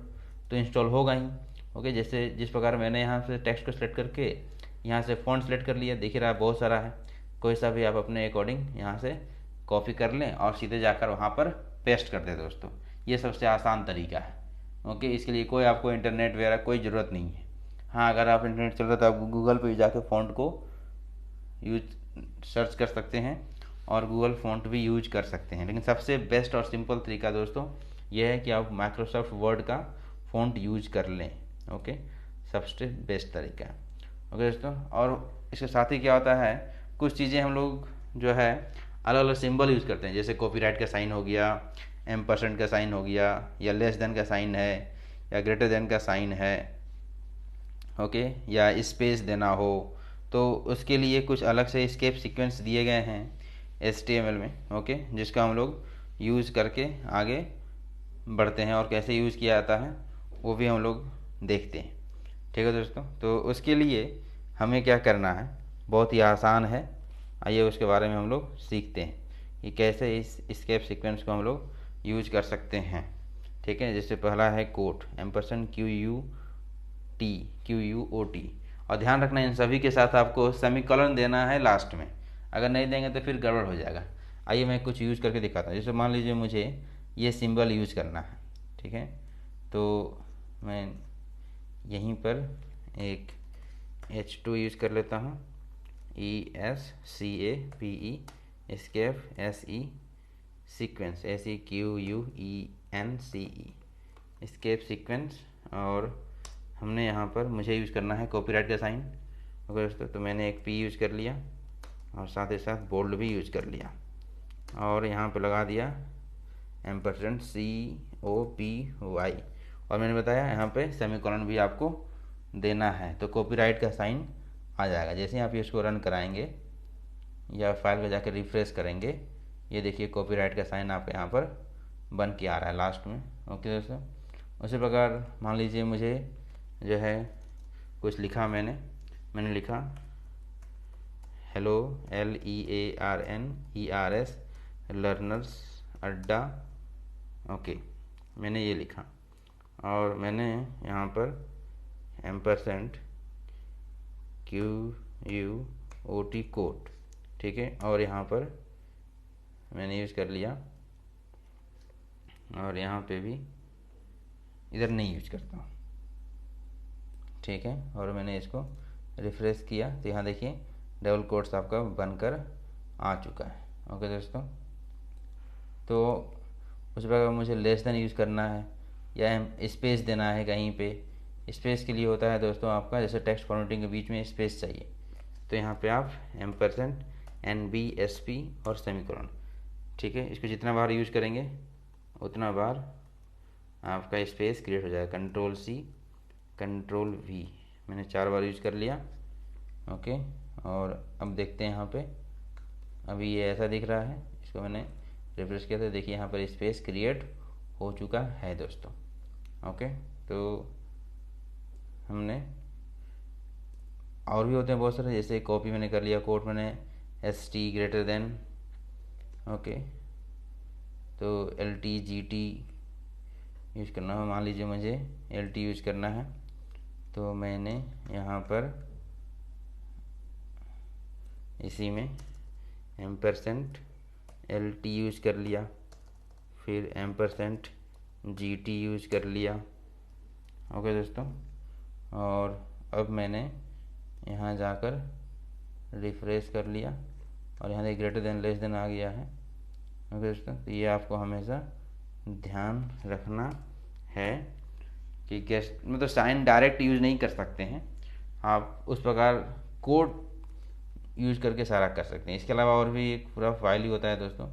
तो इंस्टॉल होगा ही। ओके, जैसे जिस प्रकार मैंने यहाँ से टेक्स्ट को सिलेक्ट करके यहाँ से फ़ॉन्ट सेलेक्ट कर लिया, दिख रहा है बहुत सारा है, कोई सा भी आप अपने अकॉर्डिंग यहाँ से कॉपी कर लें और सीधे जाकर वहाँ पर पेस्ट कर दें दोस्तों। ये सबसे आसान तरीका है। ओके, इसके लिए कोई आपको इंटरनेट वगैरह कोई ज़रूरत नहीं है। हाँ, अगर आप इंटरनेट चल रहा है तो आप गूगल पे जाकर फ़ॉन्ट को यूज सर्च कर सकते हैं और गूगल फ़ॉन्ट भी यूज कर सकते हैं, लेकिन सबसे बेस्ट और सिंपल तरीका दोस्तों यह है कि आप माइक्रोसॉफ्ट वर्ड का फ़ॉन्ट यूज कर लें। ओके, सबसे बेस्ट तरीका है। ओके दोस्तों, और इसके साथ ही क्या होता है, कुछ चीज़ें हम लोग जो है अलग अलग सिंबल यूज़ करते हैं, जैसे कॉपीराइट का साइन हो गया, %, का साइन हो गया, या लेस देन का साइन है, या ग्रेटर देन का साइन है, ओके, या स्पेस देना हो, तो उसके लिए कुछ अलग से स्केप सीक्वेंस दिए गए हैं HTML में, ओके, जिसका हम लोग यूज़ करके आगे बढ़ते हैं और कैसे यूज़ किया जाता है वो भी हम लोग देखते हैं। ठीक है दोस्तों, तो उसके लिए हमें क्या करना है, बहुत ही आसान है। आइए उसके बारे में हम लोग सीखते हैं कि कैसे इस स्केप सीक्वेंस को हम लोग यूज कर सकते हैं। ठीक है, जैसे पहला है कोट, $QUT, और ध्यान रखना इन सभी के साथ आपको सेमीकोलन देना है लास्ट में, अगर नहीं देंगे तो फिर गड़बड़ हो जाएगा। आइए मैं कुछ यूज़ करके दिखाता हूँ। जैसे मान लीजिए मुझे ये सिंबल यूज़ करना है, ठीक है, तो मैं यहीं पर एक H2 यूज़ कर लेता हूँ, ESCAPE, escape SE, sequence SEQUENCE, escape sequence, और हमने यहाँ पर मुझे यूज़ करना है कॉपीराइट का साइन। ओके दोस्तों, तो मैंने एक P यूज़ कर लिया और साथ ही साथ बोल्ड भी यूज़ कर लिया, और यहाँ पे लगा दिया $COPY, और मैंने बताया यहाँ पे सेमीकोलन भी आपको देना है, तो कॉपीराइट का साइन आ जाएगा। जैसे ही आप इसको रन कराएंगे या फाइल को जाकर रिफ्रेश करेंगे, ये देखिए कॉपीराइट का साइन आप यहाँ पर बन के आ रहा है लास्ट में। ओके दोस्तों, उसी प्रकार मान लीजिए मुझे जो है कुछ लिखा, मैंने लिखा हेलो LEARNERS लर्नर्स अड्डा, ओके, मैंने ये लिखा, और मैंने यहाँ पर $QUOT कोट, ठीक है, और यहाँ पर मैंने यूज़ कर लिया, और यहाँ पे भी इधर नहीं यूज करता हूँ, ठीक है, और मैंने इसको रिफ्रेश किया तो यहाँ देखिए डबल कोट्स आपका बनकर आ चुका है। ओके दोस्तों, तो उस प्रकार मुझे लेस देन यूज़ करना है या स्पेस देना है कहीं पे। स्पेस के लिए होता है दोस्तों आपका, जैसे टेक्स्ट फॉर्मेटिंग के बीच में स्पेस चाहिए, तो यहाँ पे आप $NBSP और सेमीकोलन, ठीक है, इसको जितना बार यूज़ करेंगे उतना बार आपका स्पेस क्रिएट हो जाएगा। Ctrl+C Ctrl+V, मैंने 4 बार यूज़ कर लिया। ओके, और अब देखते हैं यहाँ पे, अभी ये ऐसा दिख रहा है, इसको मैंने रिफ्रेश किया था, देखिए यहाँ पर स्पेस क्रिएट हो चुका है दोस्तों। ओके, तो हमने और भी होते हैं बहुत सारे, जैसे कॉपी मैंने कर लिया, कोट मैंने ST ग्रेटर देन, ओके, तो LTGT यूज़ करना है। मान लीजिए मुझे LT यूज़ करना है, तो मैंने यहाँ पर इसी में $LT यूज़ कर लिया, फिर $GT यूज़ कर लिया। ओके दोस्तों, और अब मैंने यहाँ जाकर रिफ्रेश कर लिया, और यहाँ ग्रेटर देन लेस देन आ गया है। ओके दोस्तों, तो ये आपको हमेशा ध्यान रखना है कि कैसे, मतलब साइन डायरेक्ट यूज़ नहीं कर सकते हैं आप, उस प्रकार कोड यूज़ करके सारा कर सकते हैं। इसके अलावा और भी एक पूरा फाइल ही होता है दोस्तों,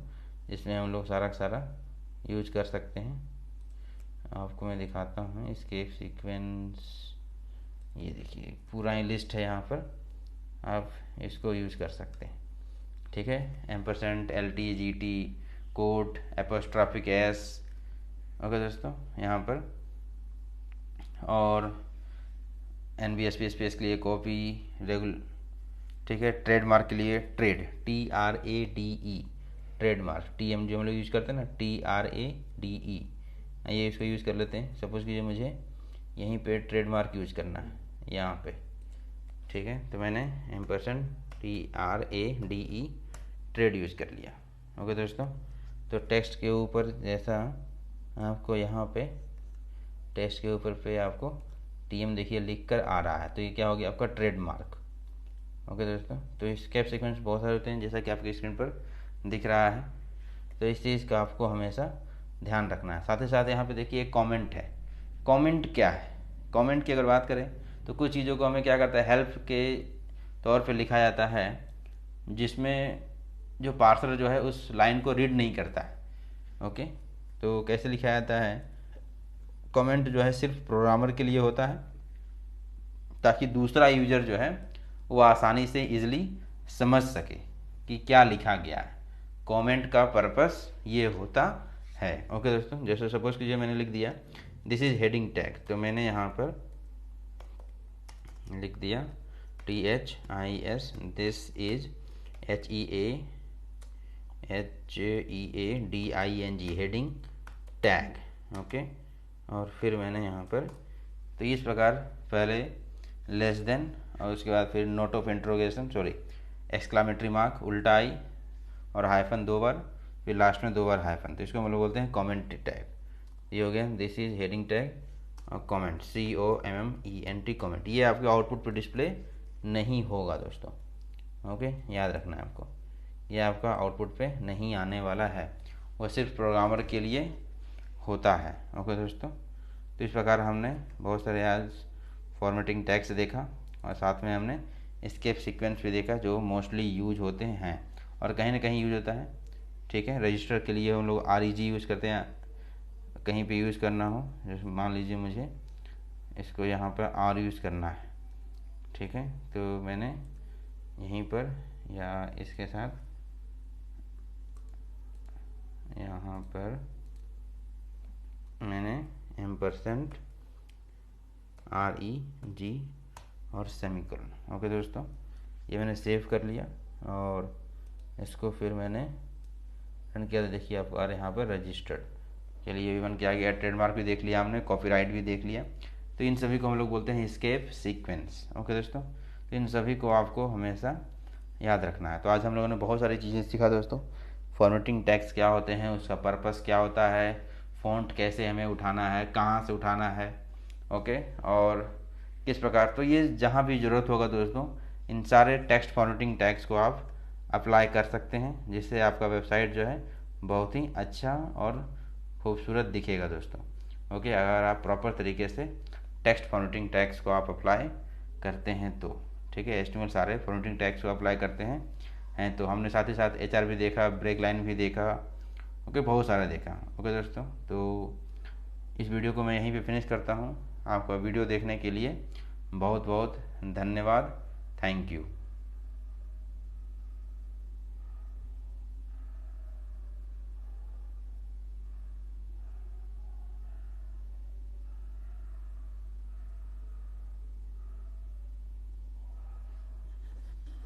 जिसमें हम लोग सारा यूज कर सकते हैं। आपको मैं दिखाता हूँ स्केप सीक्वेंस, ये देखिए पूरा ही लिस्ट है यहाँ पर, आप इसको यूज़ कर सकते हैं। ठीक है, $LTGT कोड $S। ओके दोस्तों, यहाँ पर और NBSP स्पेस के लिए कॉपी रेगुलर, ठीक है, ट्रेडमार्क के लिए ट्रेड TRADE, ट्रेडमार्क TM जो हम लोग यूज़ करते हैं ना, TRADE, ये इसको यूज़ कर लेते हैं। सपोज़ कीजिए मुझे यहीं पे ट्रेडमार्क यूज़ करना है यहाँ पे, ठीक है, तो मैंने $TRADE ट्रेड यूज़ कर लिया। ओके दोस्तों, तो टेक्स्ट के ऊपर जैसा आपको यहाँ पे टेक्स्ट के ऊपर पे आपको TM देखिए लिख कर आ रहा है, तो ये क्या हो गया आपका ट्रेडमार्क। ओके दोस्तों, तो स्केप सीक्वेंस बहुत सारे होते हैं जैसा कि आपकी स्क्रीन पर दिख रहा है, तो इस चीज़ का आपको हमेशा ध्यान रखना है। साथ ही साथ यहाँ पे देखिए एक कमेंट है। कमेंट क्या है? कमेंट की अगर बात करें तो कुछ चीज़ों को हमें क्या करता है, हेल्प के तौर पे लिखा जाता है, जिसमें जो पार्सर जो है उस लाइन को रीड नहीं करता है। ओके, तो कैसे लिखा जाता है, कमेंट जो है सिर्फ प्रोग्रामर के लिए होता है ताकि दूसरा यूजर जो है वो आसानी से इजीली समझ सके कि क्या लिखा गया है। कमेंट का पर्पस ये होता है। ओके दोस्तों, जैसे सपोज कीजिए मैंने लिख दिया दिस इज हेडिंग टैग, तो मैंने यहाँ पर लिख दिया THIS, this is HEADING, heading tag. Okay, और फिर मैंने यहाँ पर तो इस प्रकार पहले लेस देन और उसके बाद फिर note of interrogation exclamatory mark, उल्टा आई और हाइफन 2 बार, फिर लास्ट में 2 बार हाइफन, तो इसको हम लोग बोलते हैं कमेंट टैग। ये हो गया दिस इज हेडिंग टैग और कमेंट COMMENT कमेंट। ये आपके आउटपुट पर डिस्प्ले नहीं होगा दोस्तों। ओके, याद रखना है आपको, ये आपका आउटपुट पे नहीं आने वाला है, वो सिर्फ प्रोग्रामर के लिए होता है। ओके दोस्तों, तो इस प्रकार हमने बहुत सारे आज फॉर्मेटिंग टैग्स देखा और साथ में हमने एस्केप सीक्वेंस भी देखा जो मोस्टली यूज होते हैं और कहीं ना कहीं यूज होता है। ठीक है, रजिस्टर के लिए हम लोग REG यूज़ करते हैं, कहीं पे यूज़ करना हो, जैसे मान लीजिए मुझे इसको यहाँ पर R यूज़ करना है। ठीक है, तो मैंने यहीं पर या इसके साथ यहाँ पर मैंने %REG और सेमीकोलन। ओके दोस्तों, ये मैंने सेव कर लिया और इसको फिर मैंने रन किया तो देखिए आपको आ रहा है यहाँ पर रजिस्टर्ड। चलिए, ये भी बन के आ गया, ट्रेडमार्क भी देख लिया हमने, कॉपीराइट भी देख लिया। तो इन सभी को हम लोग बोलते हैं एस्केप सीक्वेंस। ओके दोस्तों, तो इन सभी को आपको हमेशा याद रखना है। तो आज हम लोगों ने बहुत सारी चीज़ें सीखा दोस्तों, फॉर्मेटिंग टैग्स क्या होते हैं, उसका पर्पस क्या होता है, फ़ॉन्ट कैसे हमें उठाना है, कहाँ से उठाना है। ओके, और किस प्रकार, तो ये जहाँ भी ज़रूरत होगा दोस्तों इन सारे टेक्स्ट फॉर्मेटिंग टैग्स को आप अप्लाई कर सकते हैं, जिससे आपका वेबसाइट जो है बहुत ही अच्छा और खूबसूरत दिखेगा दोस्तों। ओके, अगर आप प्रॉपर तरीके से टेक्स्ट फॉर्मेटिंग टैग्स को आप अप्लाई करते हैं तो। ठीक है, HTML सारे फॉर्मेटिंग टैग्स को अप्लाई करते हैं तो हमने साथ ही साथ HR भी देखा, ब्रेक लाइन भी देखा। ओके, बहुत सारा देखा। ओके दोस्तों, तो इस वीडियो को मैं यहीं पे फिनिश करता हूँ। आपका वीडियो देखने के लिए बहुत बहुत धन्यवाद। Thank you.